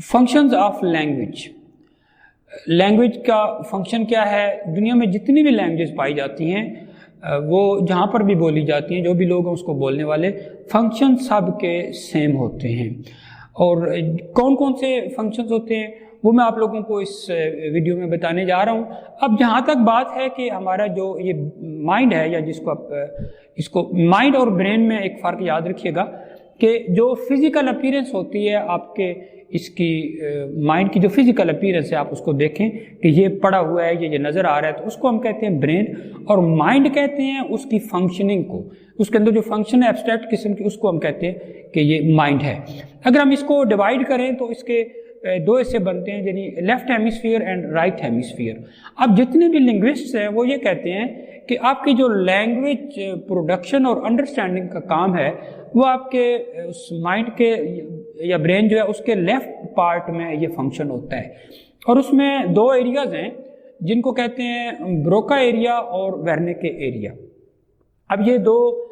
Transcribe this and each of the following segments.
Functions of language. Language کا function کیا ہے؟ دنیا میں جتنی بھی لینگویج پائی جاتی ہیں وہ جہاں پر بھی بولی جاتی ہیں، جو بھی لوگ ہیں اس کو بولنے والے، فنکشن سب کے سیم ہوتے ہیں. اور کون کون سے فنکشنز ہوتے ہیں وہ میں آپ لوگوں کو اس ویڈیو میں بتانے جا رہا ہوں. اب جہاں تک بات ہے کہ ہمارا جو یہ مائنڈ ہے، یا جس کو آپ اس کو مائنڈ اور برین میں ایک فرق یاد رکھیے گا کہ جو فزیکل اپیرنس ہوتی ہے آپ کے اس کی مائنڈ کی جو فزیکل اپیرنس ہے، آپ اس کو دیکھیں کہ یہ پڑا ہوا ہے، یہ نظر آ رہا ہے، تو اس کو ہم کہتے ہیں برین. اور مائنڈ کہتے ہیں اس کی فنکشننگ کو، اس کے اندر جو فنکشن ہے ایبسٹریکٹ قسم کی، اس کو ہم کہتے ہیں کہ یہ مائنڈ ہے. اگر ہم اس کو ڈیوائڈ کریں تو اس کے دو حصے بنتے ہیں، یعنی left hemisphere and right hemisphere. اب جتنے بھی لنگوسٹس ہیں وہ یہ کہتے ہیں کہ آپ کی جو لینگویج پروڈکشن اور انڈرسٹینڈنگ کا کام ہے وہ آپ کے اس مائنڈ کے یا برین جو ہے اس کے لیفٹ پارٹ میں یہ فنکشن ہوتا ہے. اور اس میں دو ایریاز ہیں جن کو کہتے ہیں بروکا ایریا اور ویرنیکے ایریا. اب یہ دو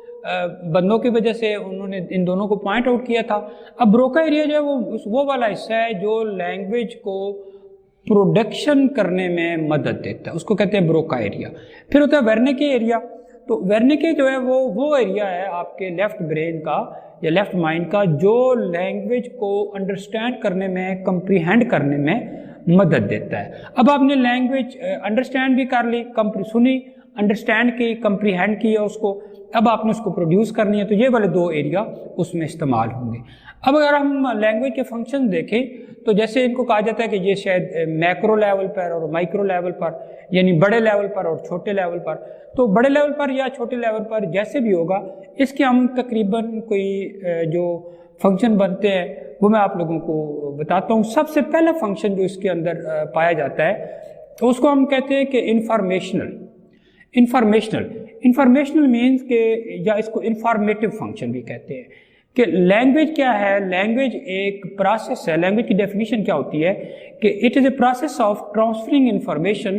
بندوں کی وجہ سے انہوں نے ان دونوں کو پوائنٹ آؤٹ کیا تھا. اب بروکا ایریا جو ہے وہ والا حصہ ہے جو لینگویج کو پروڈکشن کرنے میں مدد دیتا ہے، اس کو کہتے ہیں بروکا ایریا. پھر ہوتا ہے ویرنیکے ایریا. تو ویرنیکے جو ہے وہ ایریا ہے آپ کے لیفٹ برین کا یا لیفٹ مائنڈ کا جو لینگویج کو انڈرسٹینڈ کرنے میں، کمپریہینڈ کرنے میں مدد دیتا ہے. اب آپ نے لینگویج انڈرسٹینڈ بھی کر لی، سنی، انڈرسٹینڈ کی، کمپریہینڈ کیا اس کو، اب آپ نے اس کو پروڈیوس کرنی ہے، تو یہ والے دو ایریا اس میں استعمال ہوں گے. اب اگر ہم لینگویج کے فنکشن دیکھیں تو جیسے ان کو کہا جاتا ہے کہ یہ شاید میکرو لیول پر اور مائکرو لیول پر، یعنی بڑے لیول پر اور چھوٹے لیول پر. تو بڑے لیول پر یا چھوٹے لیول پر جیسے بھی ہوگا، اس کے ہم تقریباً کوئی جو فنکشن بنتے ہیں وہ میں آپ لوگوں کو بتاتا ہوں. سب سے پہلا فنکشن جو اس کے اندر پایا جاتا ہے تو اس کو ہم کہتے ہیں کہ انفارمیشنل مینز کہ، یا اس کو انفارمیٹیو فنکشن بھی کہتے ہیں کہ لینگویج کیا ہے. لینگویج ایک پروسیس ہے. لینگویج کی ڈیفینیشن کیا ہوتی ہے کہ it is a process of transferring information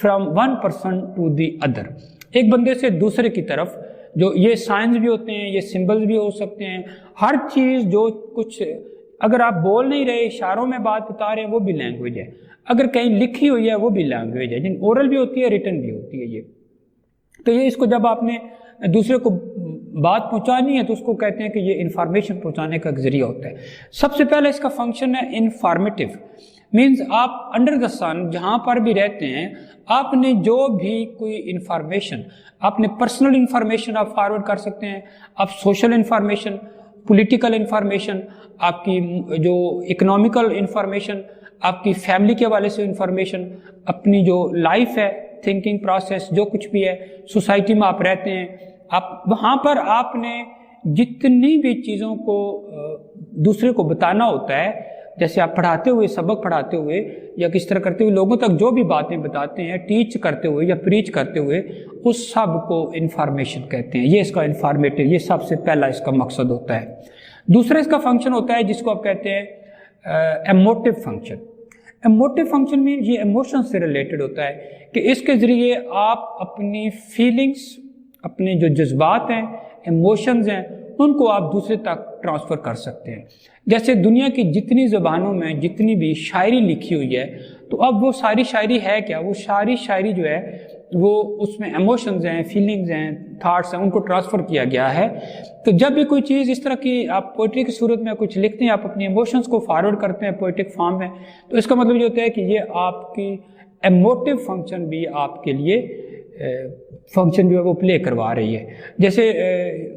from one person to the other, ایک بندے سے دوسرے کی طرف. جو یہ سائنس بھی ہوتے ہیں، یہ سمبلز بھی ہو سکتے ہیں، ہر چیز جو کچھ اگر آپ بول نہیں رہے، اشاروں میں بات بتا رہے ہیں، وہ بھی لینگویج ہے. اگر کہیں لکھی ہوئی ہے وہ بھی لینگویج ہے، جن اورل بھی ہوتی ہے، ریٹن بھی ہوتی ہے. یہ تو یہ اس کو جب آپ نے دوسرے کو بات پہنچانی ہے تو اس کو کہتے ہیں کہ یہ انفارمیشن پہنچانے کا ایک ذریعہ ہوتا ہے. سب سے پہلے اس کا فنکشن ہے انفارمیٹیو. مینز آپ انڈر دا سن جہاں پر بھی رہتے ہیں، آپ نے جو بھی کوئی انفارمیشن، آپ نے پرسنل انفارمیشن آپ فارورڈ کر سکتے ہیں، آپ سوشل انفارمیشن، پولیٹیکل انفارمیشن، آپ کی جو اکنامیکل انفارمیشن، آپ کی فیملی کے حوالے سے انفارمیشن، اپنی جو لائف ہے، تھنکنگ پروسیس، جو کچھ بھی ہے، سوسائٹی میں آپ رہتے ہیں، آپ وہاں پر آپ نے جتنی بھی چیزوں کو دوسرے کو بتانا ہوتا ہے، جیسے آپ پڑھاتے ہوئے، سبق پڑھاتے ہوئے یا کس طرح کرتے ہوئے لوگوں تک جو بھی باتیں بتاتے ہیں، ٹیچ کرتے ہوئے یا پریچ کرتے ہوئے، اس سب کو انفارمیشن کہتے ہیں. یہ اس کا انفارمیٹیو، یہ سب سے پہلا اس کا مقصد ہوتا ہے. دوسرا اس کا فنکشن ہوتا ہے جس کو آپ کہتے ہیں ایموٹیو فنکشن. ایموٹیو فنکشن میں یہ ایموشن سے ریلیٹڈ ہوتا ہے کہ اس کے ذریعے آپ اپنی فیلنگس، اپنے جو جذبات ہیں، ایموشنز ہیں، ان کو آپ دوسرے تک ٹرانسفر کر سکتے ہیں. جیسے دنیا کی جتنی زبانوں میں جتنی بھی شاعری لکھی ہوئی ہے، تو اب وہ ساری شاعری ہے کیا؟ وہ ساری شاعری جو ہے وہ اس میں ایموشنز ہیں، فیلنگز ہیں، تھاٹس ہیں، ان کو ٹرانسفر کیا گیا ہے. تو جب بھی کوئی چیز اس طرح کی آپ پوئٹری کی صورت میں کچھ لکھتے ہیں، آپ اپنی ایموشنز کو فارورڈ کرتے ہیں پوئٹک فارم میں، تو اس کا مطلب یہ ہوتا ہے کہ یہ آپ کی ایموٹیو فنکشن بھی آپ کے لیے فنکشن جو ہے وہ پلے کروا رہی ہے. جیسے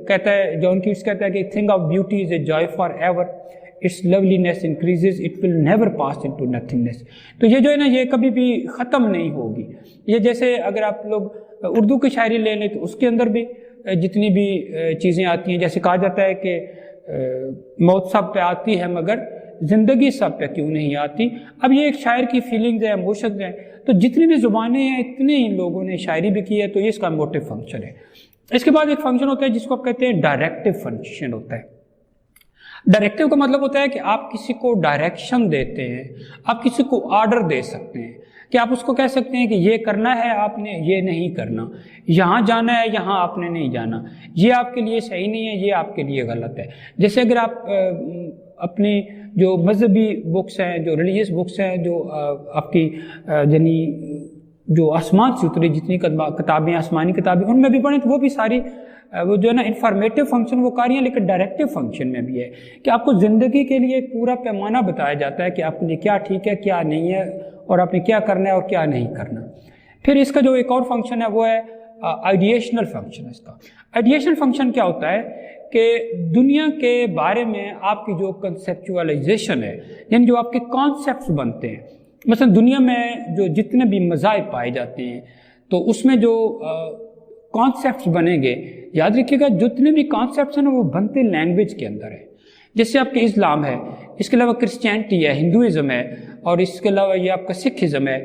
کہتا ہے جان کیٹس کہتا ہے کہ thing of beauty is a joy for ever, its loveliness increases, it will never pass into nothingness. تو یہ جو ہے نا، یہ کبھی بھی ختم نہیں ہوگی. یہ جیسے اگر آپ لوگ اردو کی شاعری لے لیں تو اس کے اندر بھی جتنی بھی چیزیں آتی ہیں، جیسے کہا جاتا ہے کہ موت سب پہ آتی ہے مگر زندگی سب پہ کیوں نہیں آتی. اب یہ ایک شاعر کی فیلنگز ہیں، ایموشنز ہیں. تو جتنی بھی زبانیں ہیں اتنے ہی لوگوں نے شاعری بھی کی ہے، تو یہ اس کا موٹیو فنکشن ہے. اس کے بعد ایک فنکشن ہوتا ہے جس کو آپ کہتے ہیں ڈائریکٹیو فنکشن ہوتا ہے. ڈائریکٹیو کا مطلب ہوتا ہے کہ آپ کسی کو ڈائریکشن دیتے ہیں، آپ کسی کو آرڈر دے سکتے ہیں کہ آپ اس کو کہہ سکتے ہیں کہ یہ کرنا ہے آپ نے، یہ نہیں کرنا، یہاں جانا ہے، یہاں آپ نے نہیں جانا، یہ آپ کے لیے صحیح نہیں ہے، یہ آپ کے لیے غلط ہے. جیسے اگر آپ اپنی جو مذہبی بکس ہیں، جو ریلیجیس بکس ہیں، جو آپ کی یعنی جو آسمان سے اتری جتنی کتابیں، آسمانی کتابیں، ان میں بھی پڑھیں تو وہ بھی ساری وہ جو ہے نا انفارمیٹیو فنکشن وہ کر رہی ہیں، لیکن ڈائریکٹیو فنکشن میں بھی ہے کہ آپ کو زندگی کے لیے ایک پورا پیمانہ بتایا جاتا ہے کہ آپ کے لیے کیا ٹھیک ہے، کیا نہیں ہے، اور آپ نے کیا کرنا ہے اور کیا نہیں کرنا۔ پھر اس کا جو ایک اور فنکشن ہے وہ ہے آئیڈیشنل فنکشن۔ اس کا آئیڈیشنل فنکشن کیا ہوتا ہے کہ دنیا کے بارے میں آپ کی جو کنسیپچولائزیشن ہے، یعنی جو آپ کے کانسیپٹس بنتے ہیں، مثلا دنیا میں جو جتنے بھی مذاہب پائے جاتے ہیں تو اس میں جو کانسیپٹس بنیں گے، یاد رکھیے گا جتنے بھی کانسیپٹس ہیں نا وہ بنتے لینگویج کے اندر ہے۔ جیسے آپ کے اسلام ہے، اس کے علاوہ کرسچینٹی ہے، ہندوازم ہے، اور اس کے علاوہ یہ آپ کا سکھزم ہے،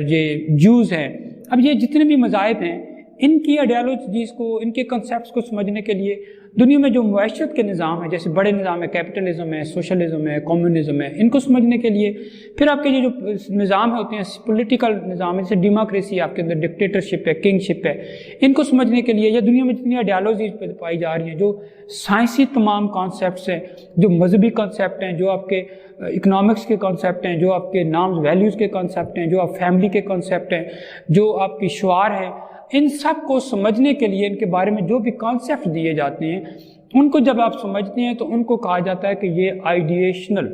یہ جوز ہیں۔ اب یہ جتنے بھی مذاہب ہیں ان کی آئیڈیالوجیز کو، ان کے کنسیپٹس کو سمجھنے کے لیے دنیا میں جو معیشت کے نظام ہیں، جیسے بڑے نظام ہے، کیپٹلزم ہے، سوشلزم ہے، کمیونزم ہے، ان کو سمجھنے کے لیے پھر آپ کے یہ جو نظام ہوتے ہیں پولیٹیکل نظام ہے، جیسے ڈیموکریسی، آپ کے اندر ڈکٹیٹرشپ ہے، کنگ شپ ہے، ان کو سمجھنے کے لیے، یا دنیا میں جتنی آئیڈیالوجیز پائی جا رہی ہیں، جو سائنسی تمام کانسیپٹس ہیں، جو مذہبی کانسیپٹ ہیں، جو آپ کے اکنامکس کے کانسیپٹ ہیں، جو آپ کے نامز ویلیوز کے کانسیپٹ ہیں، جو آپ فیملی کے کانسیپٹ ہیں، جو آپ کی شعار ہیں، ان سب کو سمجھنے کے لیے ان کے بارے میں جو بھی کانسیپٹ دیے جاتے ہیں ان کو جب آپ سمجھتے ہیں تو ان کو کہا جاتا ہے کہ یہ آئیڈیشنل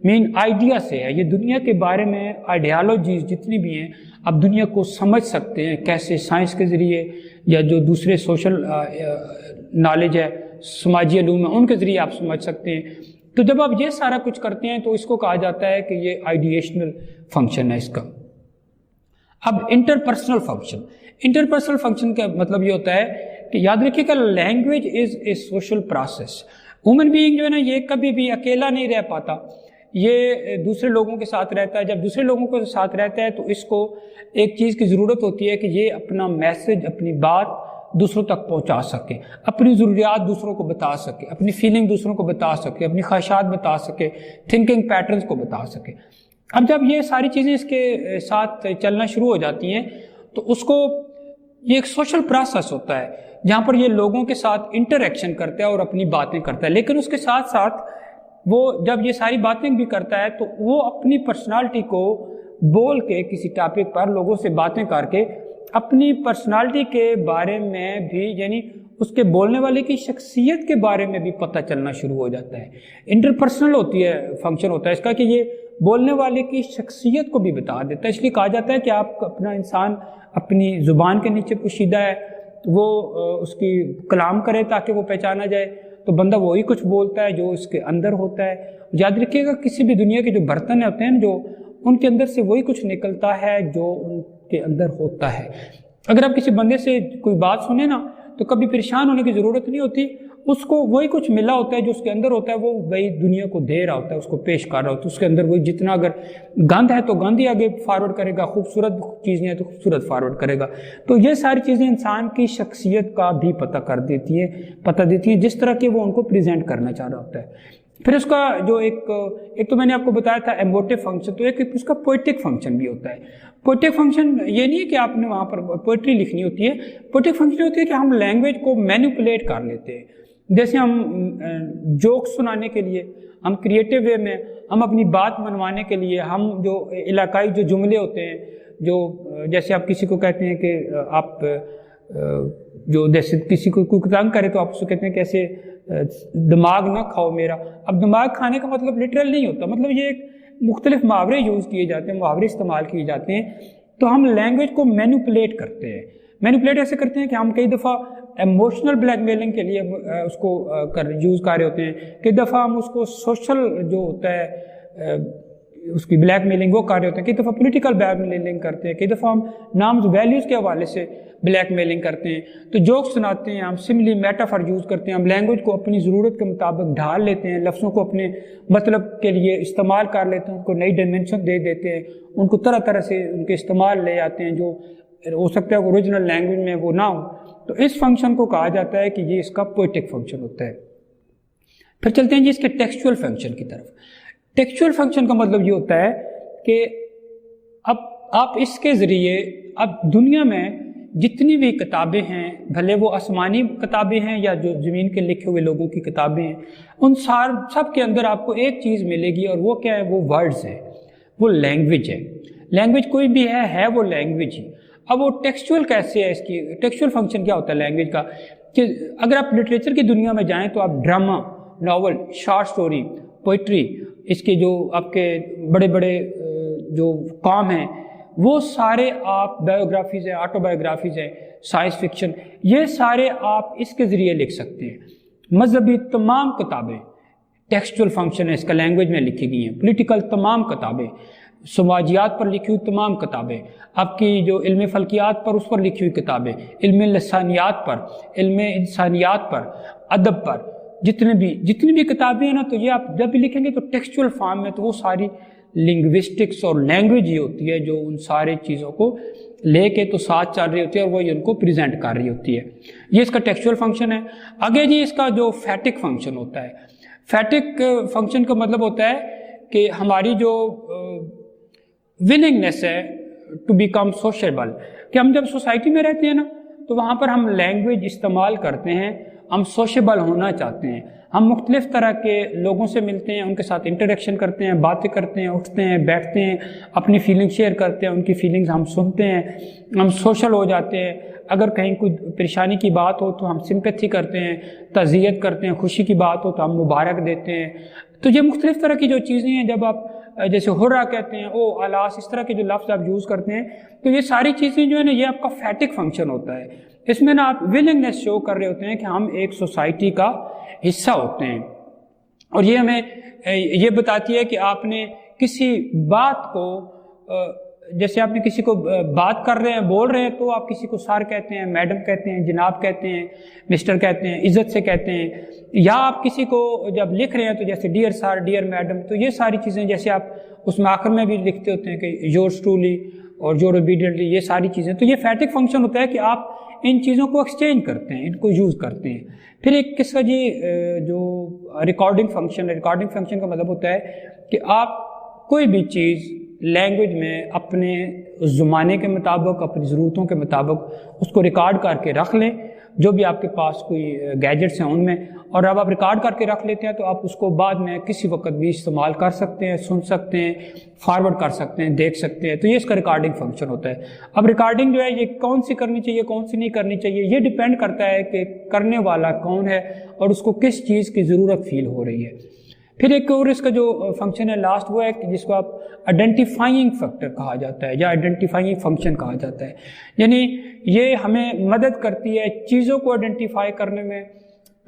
مین آئیڈیا سے ہے۔ یہ دنیا کے بارے میں آئیڈیالوجیز جتنی بھی ہیں آپ دنیا کو سمجھ سکتے ہیں، کیسے سائنس کے ذریعے یا جو دوسرے سوشل نالج ہے، سماجی علوم ہے، ان کے ذریعے آپ سمجھ سکتے ہیں۔ تو جب آپ یہ سارا کچھ کرتے ہیں تو اس کو کہا جاتا ہے کہ یہ آئیڈیشنل فنکشن ہے اس کا۔ اب انٹرپرسنل فنکشن، انٹرپرسنل فنکشن کا مطلب یہ ہوتا ہے کہ یاد رکھیے کہ language is a social process. Human being جو ہے نا یہ کبھی بھی اکیلا نہیں رہ پاتا، یہ دوسرے لوگوں کے ساتھ رہتا ہے۔ جب دوسرے لوگوں کے ساتھ رہتا ہے تو اس کو ایک چیز کی ضرورت ہوتی ہے کہ یہ اپنا میسج، اپنی بات دوسروں تک پہنچا سکے، اپنی ضروریات دوسروں کو بتا سکے، اپنی فیلنگ دوسروں کو بتا سکے، اپنی خواہشات بتا سکے، تھنکنگ پیٹرنز کو بتا سکے۔ اب جب یہ ساری چیزیں اس کے ساتھ چلنا شروع ہو جاتی ہیں تو اس کو یہ ایک سوشل پروسیس ہوتا ہے جہاں پر یہ لوگوں کے ساتھ انٹریکشن کرتا ہے اور اپنی باتیں کرتا ہے، لیکن اس کے ساتھ ساتھ وہ جب یہ ساری باتیں بھی کرتا ہے تو وہ اپنی پرسنالٹی کو بول کے کسی ٹاپک پر لوگوں سے باتیں کر کے اپنی پرسنالٹی کے بارے میں بھی، یعنی اس کے بولنے والے کی شخصیت کے بارے میں بھی پتہ چلنا شروع ہو جاتا ہے۔ انٹرپرسنل ہوتی ہے فنکشن ہوتا ہے اس کا کہ یہ بولنے والے کی شخصیت کو بھی بتا دیتا ہے۔ اس لیے کہا جاتا ہے کہ آپ اپنا انسان اپنی زبان کے نیچے پوشیدہ ہے، وہ اس کی کلام کرے تاکہ وہ پہچانا جائے، تو بندہ وہی کچھ بولتا ہے جو اس کے اندر ہوتا ہے۔ یاد رکھیے گا کسی بھی دنیا کے جو برتن ہوتے ہیں جو ان کے اندر سے وہی کچھ نکلتا ہے جو ان کے اندر ہوتا ہے۔ اگر آپ کسی بندے سے کوئی بات سنیں نا تو کبھی پریشان ہونے کی ضرورت نہیں ہوتی، اس کو وہی کچھ ملا ہوتا ہے جو اس کے اندر ہوتا ہے، وہ وہی دنیا کو دے رہا ہوتا ہے، اس کو پیش کر رہا ہوتا ہے۔ اس کے اندر وہی جتنا اگر گند ہے تو گند ہی آگے فارورڈ کرے گا، خوبصورت چیزیں ہیں تو خوبصورت فارورڈ کرے گا۔ تو یہ ساری چیزیں انسان کی شخصیت کا بھی پتہ دیتی ہیں جس طرح کہ وہ ان کو پریزنٹ کرنا چاہ رہا ہوتا ہے۔ پھر اس کا جو ایک تو میں نے آپ کو بتایا تھا ایموٹیو فنکشن، تو ایک اس کا پوئٹک فنکشن بھی ہوتا ہے۔ پوئٹک فنکشن یہ نہیں ہے کہ آپ نے وہاں پر پوئٹری لکھنی ہوتی ہے، پوئٹک فنکشن ہوتی ہے کہ ہم لینگویج کو مینیپولیٹ کر لیتے ہیں۔ جیسے ہم جوک سنانے کے لیے، ہم کریٹیو وے میں، ہم اپنی بات منوانے کے لیے، ہم جو علاقائی جو جملے ہوتے ہیں، جو جیسے آپ کسی کو کہتے ہیں کہ آپ جو جیسے کسی کو کوئی تنگ کرے تو آپ اس کو کہتے ہیں کہ ایسے دماغ نہ کھاؤ میرا۔ اب دماغ کھانے کا مطلب لٹرل نہیں ہوتا، مطلب یہ ایک مختلف محاورے یوز کیے جاتے ہیں، محاورے استعمال کیے جاتے ہیں۔ تو ہم لینگویج کو مینیپولیٹ کرتے ہیں۔ مینیپولیٹ ایسے کرتے ہیں کہ ہم کئی دفعہ ایموشنل بلیک میلنگ کے لیے اس کو یوز کر رہے ہوتے ہیں، کئی دفعہ ہم اس کو سوشل جو ہوتا ہے اس کی بلیک میلنگ وہ کر رہے ہوتے ہیں، کئی دفعہ پولیٹیکل بلیک میلنگ کرتے ہیں، کئی دفعہ ہم نامز ویلیوز کے حوالے سے بلیک میلنگ کرتے ہیں۔ تو جوک سناتے ہیں ہم، سملی میٹافر یوز کرتے ہیں، ہم لینگویج کو اپنی ضرورت کے مطابق ڈھال لیتے ہیں، لفظوں کو اپنے مطلب کے لیے استعمال کر لیتے ہیں، ان کو نئی ڈائمنشن دے دیتے ہیں، ان کو طرح طرح سے ان کے استعمال لے آتے ہیں جو ہو سکتا ہے اوریجنل لینگویج میں وہ نہ ہو۔ تو اس فنکشن کو کہا جاتا ہے کہ یہ اس کا پوئٹک فنکشن ہوتا ہے۔ پھر چلتے ہیں جی اس کے ٹیکسچوئل فنکشن کی طرف۔ ٹیکسچوئل فنکشن کا مطلب یہ ہوتا ہے کہ اب آپ اس کے ذریعے اب دنیا میں جتنی بھی کتابیں ہیں، بھلے وہ آسمانی کتابیں ہیں یا جو زمین کے لکھے ہوئے لوگوں کی کتابیں ہیں، ان سب کے اندر آپ کو ایک چیز ملے گی، اور وہ کیا ہے؟ وہ ورڈز ہے، وہ لینگویج ہے۔ لینگویج کوئی بھی ہے وہ لینگویج ہی۔ اب وہ ٹیکسچول کیسے ہے؟ اس کی ٹیکسچول فنکشن کیا ہوتا ہے لینگویج کا؟ کہ اگر آپ لٹریچر کی دنیا میں جائیں تو آپ drama, novel, short story, poetry, اس کے جو آپ کے بڑے بڑے جو کام ہیں وہ سارے آپ بایوگرافیز ہیں، آٹو بایوگرافیز ہیں، سائنس فکشن، یہ سارے آپ اس کے ذریعے لکھ سکتے ہیں۔ مذہبی تمام کتابیں ٹیکسچول فنکشن ہے اس کا، لینگویج میں لکھی گئی ہیں۔ پولیٹیکل تمام کتابیں، سماجیات پر لکھی ہوئی تمام کتابیں، آپ کی جو علم فلکیات پر اس پر لکھی ہوئی کتابیں، علم لسانیات پر، علم انسانیات پر، ادب پر، جتنی بھی کتابیں ہیں نا، تو یہ آپ جب بھی لکھیں گے تو ٹیکسچول فارم میں، تو وہ ساری لنگوسٹکس اور لینگویج ہی ہوتی ہے جو ان سارے چیزوں کو لے کے تو ساتھ چل رہی ہوتی ہے اور وہی ان کو پریزنٹ کر رہی ہوتی ہے۔ یہ اس کا ٹیکسچول فنکشن ہے۔ آگے جی اس کا جو فیٹک فنکشن ہوتا ہے، فیٹک فنکشن کا مطلب ہوتا ہے کہ ہماری جو ولنگنیس ہے ٹو بیکم سوشیبل، کہ ہم جب سوسائٹی میں رہتے ہیں نا تو وہاں پر ہم لینگویج استعمال کرتے ہیں، ہم سوشیبل ہونا چاہتے ہیں، ہم مختلف طرح کے لوگوں سے ملتے ہیں، ان کے ساتھ انٹریکشن کرتے ہیں، باتیں کرتے ہیں، اٹھتے ہیں، بیٹھتے ہیں، اپنی فیلنگ شیئر کرتے ہیں، ان کی فیلنگز ہم سنتے ہیں، ہم سوشل ہو جاتے ہیں۔ اگر کہیں کوئی پریشانی کی بات ہو تو ہم سمپیتھی کرتے ہیں، تعزیت کرتے ہیں، خوشی کی بات ہو تو ہم مبارک دیتے ہیں۔ تو یہ مختلف طرح کی جو چیزیں ہیں، جب آپ جیسے ہرا کہتے ہیں، او الاس، اس طرح کے جو لفظ آپ یوز کرتے ہیں، تو یہ ساری چیزیں جو ہے نا، یہ آپ کا فیٹک فنکشن ہوتا ہے۔ اس میں نا آپ ولنگنیس شو کر رہے ہوتے ہیں کہ ہم ایک سوسائٹی کا حصہ ہوتے ہیں، اور یہ ہمیں یہ بتاتی ہے کہ آپ نے کسی بات کو، جیسے آپ نے کسی کو بات کر رہے ہیں، بول رہے ہیں، تو آپ کسی کو سر کہتے ہیں، میڈم کہتے ہیں، جناب کہتے ہیں، مسٹر کہتے ہیں، عزت سے کہتے ہیں، یا آپ کسی کو جب لکھ رہے ہیں تو جیسے ڈیئر سر، ڈیئر میڈم، تو یہ ساری چیزیں جیسے آپ اس میں آخر میں بھی لکھتے ہوتے ہیں کہ یورز ٹرولی اور یور اوبیڈینٹلی، یہ ساری چیزیں، تو یہ فیٹک فنکشن ہوتا ہے کہ آپ ان چیزوں کو ایکسچینج کرتے ہیں، ان کو یوز کرتے ہیں۔ پھر ایک قصہ جی جو ریکارڈنگ فنکشن ہے، ریکارڈنگ فنکشن کا مطلب ہوتا ہے کہ آپ کوئی بھی چیز لینگویج میں اپنے زمانے کے مطابق، اپنی ضرورتوں کے مطابق اس کو ریکارڈ کر کے رکھ لیں، جو بھی آپ کے پاس کوئی گیجٹس ہیں ان میں، اور اب آپ ریکارڈ کر کے رکھ لیتے ہیں تو آپ اس کو بعد میں کسی وقت بھی استعمال کر سکتے ہیں، سن سکتے ہیں، فارورڈ کر سکتے ہیں، دیکھ سکتے ہیں۔ تو یہ اس کا ریکارڈنگ فنکشن ہوتا ہے۔ اب ریکارڈنگ جو ہے یہ کون سی کرنی چاہیے، کون سی نہیں کرنی چاہیے، یہ ڈیپینڈ کرتا ہے کہ کرنے والا کون ہے اور اس کو کس چیز کی ضرورت فیل ہو رہی ہے۔ پھر ایک اور اس کا جو فنکشن ہے لاسٹ، وہ ہے جس کو آپ آئیڈینٹیفائنگ فیکٹر کہا جاتا ہے یا آئیڈینٹیفائنگ فنکشن کہا جاتا ہے، یعنی یہ ہمیں مدد کرتی ہے چیزوں کو آئیڈینٹیفائی کرنے میں،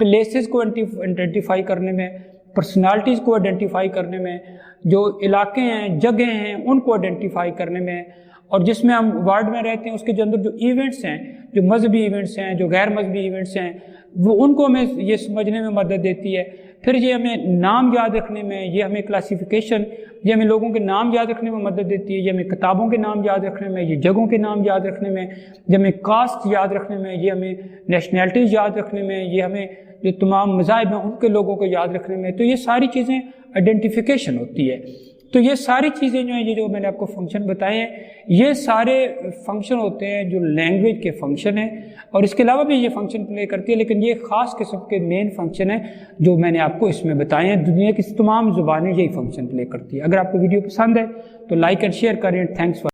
پلیسز کو آئیڈینٹیفائی کرنے میں، پرسنالٹیز کو آئیڈینٹیفائی کرنے میں، جو علاقے ہیں، جگہیں ہیں، ان کو آئیڈینٹیفائی کرنے میں، اور جس میں ہم وارڈ میں رہتے ہیں اس کے جو اندر جو ایونٹس ہیں، جو مذہبی ایونٹس ہیں، جو غیر مذہبی ایونٹس ہیں، وہ ان کو ہمیں یہ سمجھنے میں مدد دیتی ہے۔ پھر یہ ہمیں نام یاد رکھنے میں، یہ ہمیں کلاسیفیکیشن، یہ ہمیں لوگوں کے نام یاد رکھنے میں مدد دیتی ہے، یہ ہمیں کتابوں کے نام یاد رکھنے میں، یہ جگہوں کے نام یاد رکھنے میں، یہ ہمیں کاسٹ یاد رکھنے میں، یہ ہمیں نیشنلٹیز یاد رکھنے میں، یہ ہمیں جو تمام مذاہب ہیں ان کے لوگوں کو یاد رکھنے میں۔ تو یہ ساری چیزیں آئیڈینٹیفیکیشن ہوتی ہے۔ تو یہ ساری چیزیں جو ہیں، یہ جو میں نے آپ کو فنکشن بتائے ہیں، یہ سارے فنکشن ہوتے ہیں جو لینگویج کے فنکشن ہیں، اور اس کے علاوہ بھی یہ فنکشن پلے کرتی ہے، لیکن یہ خاص قسم کے مین فنکشن ہیں جو میں نے آپ کو اس میں بتائے ہیں۔ دنیا کی تمام زبانیں یہی فنکشن پلے کرتی ہے۔ اگر آپ کو ویڈیو پسند ہے تو لائک اینڈ شیئر کریں۔ Thanks for